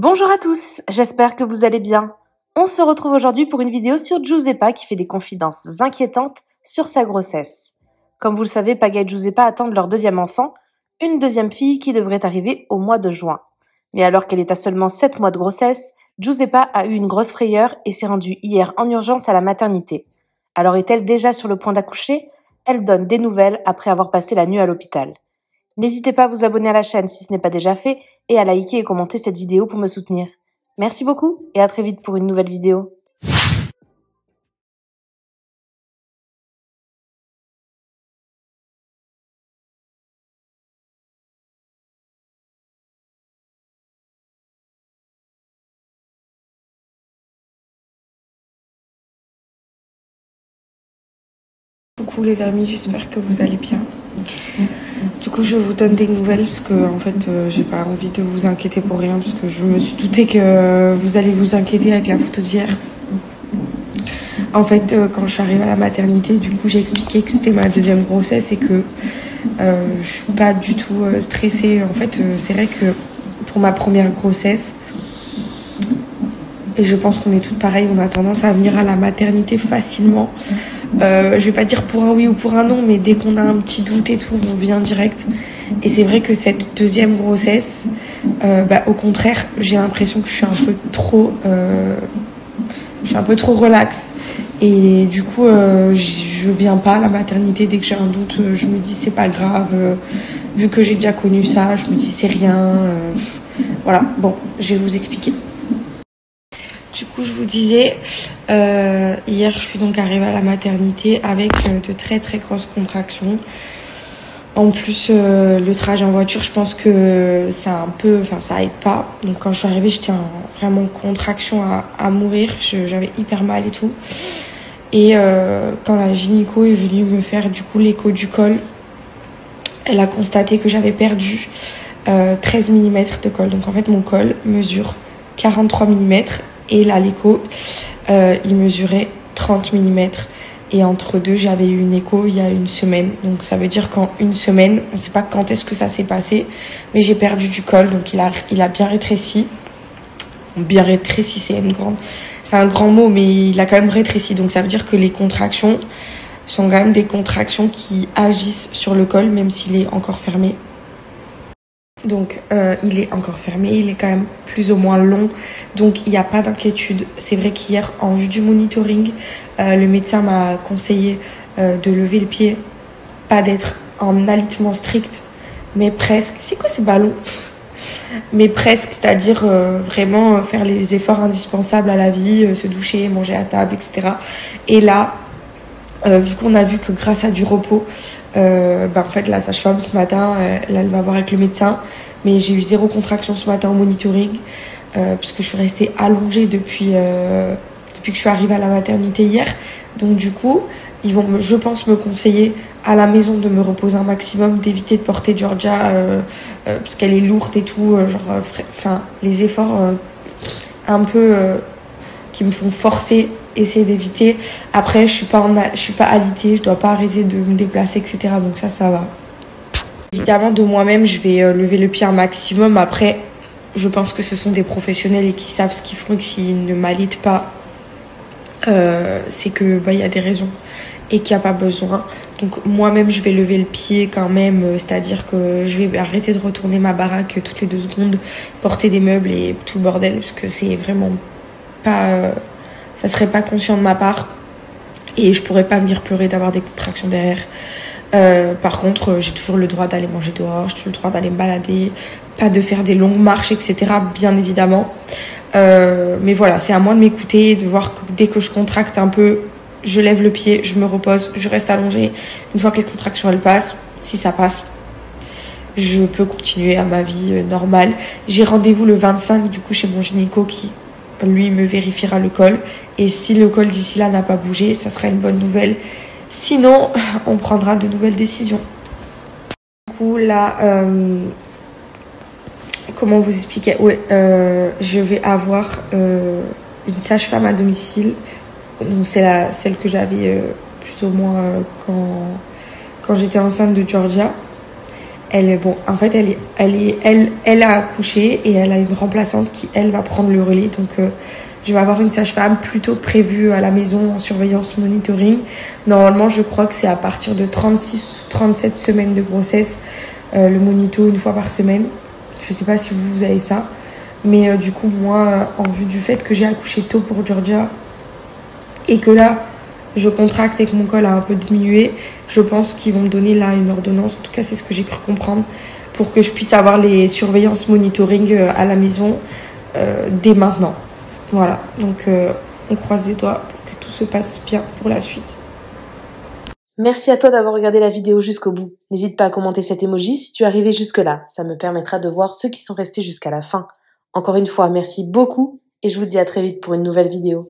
Bonjour à tous, j'espère que vous allez bien. On se retrouve aujourd'hui pour une vidéo sur Giuseppa qui fait des confidences inquiétantes sur sa grossesse. Comme vous le savez, Paga et Giuseppa attendent leur deuxième enfant, une deuxième fille qui devrait arriver au mois de juin. Mais alors qu'elle est à seulement 7 mois de grossesse, Giuseppa a eu une grosse frayeur et s'est rendue hier en urgence à la maternité. Alors est-elle déjà sur le point d'accoucher? Elle donne des nouvelles après avoir passé la nuit à l'hôpital. N'hésitez pas à vous abonner à la chaîne si ce n'est pas déjà fait et à liker et commenter cette vidéo pour me soutenir. Merci beaucoup et à très vite pour une nouvelle vidéo. Coucou les amis, j'espère que vous allez bien. Du coup, je vous donne des nouvelles parce que en fait, j'ai pas envie de vous inquiéter pour rien parce que je me suis doutée que vous allez vous inquiéter avec la photo d'hier. En fait, quand je suis arrivée à la maternité, du coup, j'ai expliqué que c'était ma deuxième grossesse et que je suis pas du tout stressée. En fait, c'est vrai que pour ma première grossesse, et je pense qu'on est toutes pareilles, on a tendance à venir à la maternité facilement. Je vais pas dire pour un oui ou pour un non, mais dès qu'on a un petit doute et tout, on vient direct. Et c'est vrai que cette deuxième grossesse, au contraire, j'ai l'impression que je suis un peu trop relax. Et du coup, je viens pas à la maternité dès que j'ai un doute. Je me dis c'est pas grave, vu que j'ai déjà connu ça, je me dis c'est rien. Voilà, bon, je vais vous expliquer. Du coup, je vous disais, hier, je suis donc arrivée à la maternité avec de très très grosses contractions. En plus, le trajet en voiture, je pense que ça aide pas. Donc quand je suis arrivée, j'étais vraiment en contraction à mourir. J'avais hyper mal et tout. Et quand la gynéco est venue me faire du coup l'écho du col, elle a constaté que j'avais perdu 13 mm de col. Donc en fait, mon col mesure 43 mm. Et là, l'écho, il mesurait 30 mm. Et entre deux, j'avais eu une écho il y a une semaine. Donc ça veut dire qu'en une semaine, on ne sait pas quand est-ce que ça s'est passé, mais j'ai perdu du col. Donc il a bien rétréci. Bien rétréci, c'est un grand mot, mais il a quand même rétréci. Donc ça veut dire que les contractions sont quand même des contractions qui agissent sur le col, même s'il est encore fermé. Donc il est encore fermé, il est quand même plus ou moins long, donc il n'y a pas d'inquiétude. C'est vrai qu'hier, en vue du monitoring, le médecin m'a conseillé de lever le pied, pas d'être en alitement strict, mais presque. C'est quoi ces ballons? Mais presque, c'est-à-dire vraiment faire les efforts indispensables à la vie, se doucher, manger à table, etc. Et là, vu qu'on a vu que grâce à du repos, en fait la sage-femme ce matin, elle va voir avec le médecin, mais j'ai eu 0 contraction ce matin au monitoring, puisque je suis restée allongée depuis que je suis arrivée à la maternité hier. Donc du coup, ils vont, je pense, me conseiller à la maison de me reposer un maximum, d'éviter de porter Georgia, parce qu'elle est lourde et tout, les efforts un peu qui me font forcer, essayer d'éviter. Après, je suis pas alitée, je dois pas arrêter de me déplacer, etc. Donc ça va. Évidemment, de moi-même, je vais lever le pied un maximum. Après, je pense que ce sont des professionnels et qui savent ce qu'ils font et que s'ils ne m'alitent pas, c'est que y a des raisons et qu'il n'y a pas besoin. Donc moi-même, je vais lever le pied quand même, c'est-à-dire que je vais arrêter de retourner ma baraque toutes les 2 secondes, porter des meubles et tout le bordel, parce que c'est vraiment pas... ça serait pas conscient de ma part et je pourrais pas venir pleurer d'avoir des contractions derrière. Par contre, j'ai toujours le droit d'aller manger dehors, j'ai toujours le droit d'aller me balader, pas de faire des longues marches, etc. bien évidemment. Mais voilà, c'est à moi de m'écouter, de voir que dès que je contracte un peu, je lève le pied, je me repose, je reste allongée. Une fois que les contractions elles passent, si ça passe, je peux continuer à ma vie normale. J'ai rendez-vous le 25 du coup chez mon gynéco qui lui me vérifiera le col, et si le col d'ici là n'a pas bougé, ça sera une bonne nouvelle. Sinon, on prendra de nouvelles décisions. Du coup là, comment vous expliquer? Ouais, je vais avoir une sage-femme à domicile. Donc c'est celle que j'avais plus ou moins quand j'étais enceinte de Georgia. En fait, elle a accouché et elle a une remplaçante qui, elle, va prendre le relais. Donc, je vais avoir une sage-femme plutôt prévue à la maison en surveillance monitoring. Normalement, je crois que c'est à partir de 36 ou 37 semaines de grossesse, le monito une fois par semaine. Je sais pas si vous avez ça. Mais du coup, moi, en vue du fait que j'ai accouché tôt pour Georgia et que là, je contracte et que mon col a un peu diminué, je pense qu'ils vont me donner là une ordonnance. En tout cas, c'est ce que j'ai cru comprendre, pour que je puisse avoir les surveillances monitoring à la maison dès maintenant. Voilà, donc on croise les doigts pour que tout se passe bien pour la suite. Merci à toi d'avoir regardé la vidéo jusqu'au bout. N'hésite pas à commenter cet emoji si tu es arrivé jusque-là. Ça me permettra de voir ceux qui sont restés jusqu'à la fin. Encore une fois, merci beaucoup et je vous dis à très vite pour une nouvelle vidéo.